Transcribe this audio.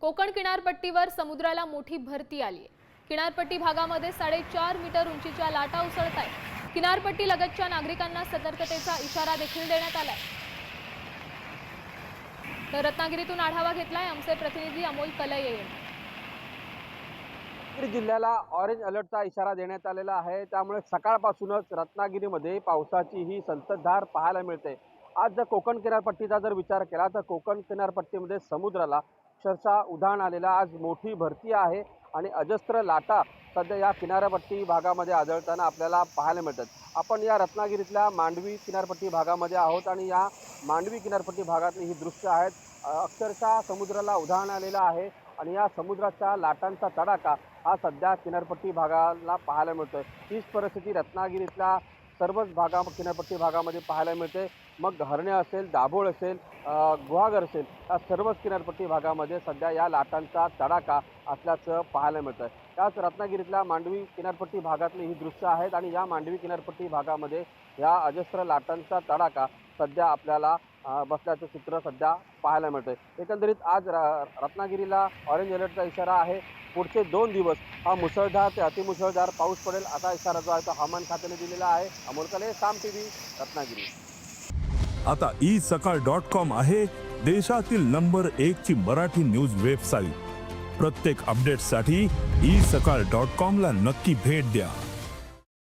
कोकण किनारपट्टीवर समुद्राला मोठी भरती आली आहे। किनारपट्टी भागामध्ये 4.5 मीटर उंचीच्या लाटा उसळत आहेत। किनारपट्टी लगतच्या नागरिकांना सतर्कतेचा इशारा देखील देण्यात आलाय। तर रत्नागिरीतून आढावा घेतलाय आमचे प्रतिनिधी अमोल कलये यांनी। रत्नागिरी जिल्ह्याला ऑरेंज अलर्टचा इशारा देण्यात आलेला आहे। त्यामुळे सकाळपासूनच रत्नागिरीमध्ये पावसाची ही संततधार पाहायला मिळते। आज जर कोकण किनारपट्टीचा जर विचार केला तर कोकण किनारपट्टीमध्ये समुद्राला अक्षरशः उधाण आलेला आज मोठी भरती आहे आणि अजस्त्र लाटा सध्या या किनारपट्टी भागामध्ये आढळताना आपल्याला पाहायला मिळतात। आपण या रत्नागिरीतल्या मांडवी किनारपट्टी भागामध्ये आहोत आणि या मांडवी किनारपट्टी भागातली ही दृश्य आहेत। अक्षरशः समुद्राला उधाण आलेला आहे आणि या समुद्राच्या लाटांचा तडाखा हा सध्या किनारपट्टी भागाला पाहायला मिळतोय। हीच परिस्थिती रत्नागिरीतल्या सर्वच किनारपट्टी भागामध्ये पाहायला मिळते। मग हरणे असेल, दाभोळ असेल, गुहागर असेल, या सर्वच किनारपट्टी भागामध्ये सध्या या लाटांचा तडाखा असल्याचं पाहायला मिळतं। त्याच रत्नागिरीतल्या मांडवी किनारपट्टी भागातली ही दृश्य आहेत आणि या मांडवी किनारपट्टी भागामध्ये या अजस्त्र लाटांचा तडाखा सध्या आपल्याला बसल्याचं चित्र सध्या पाहायला मिळतंय। एकंदरीत आज रत्नागिरीला ऑरेंज अलर्टचा इशारा आहे। पुढचे 2 दिवस हा मुसळधार ते अतिमुसळधार पाऊस पडेल असा इशारा जो आहे तो हवामान खात्याने दिलेला आहे। अमोल कले, साम टीव्ही, रत्नागिरी। आता isakal.com आहे देशातील नंबर 1 ची मराठी न्यूज वेबसाईट। प्रत्येक अपडेटसाठी isakal.com ला नक्की भेट द्या।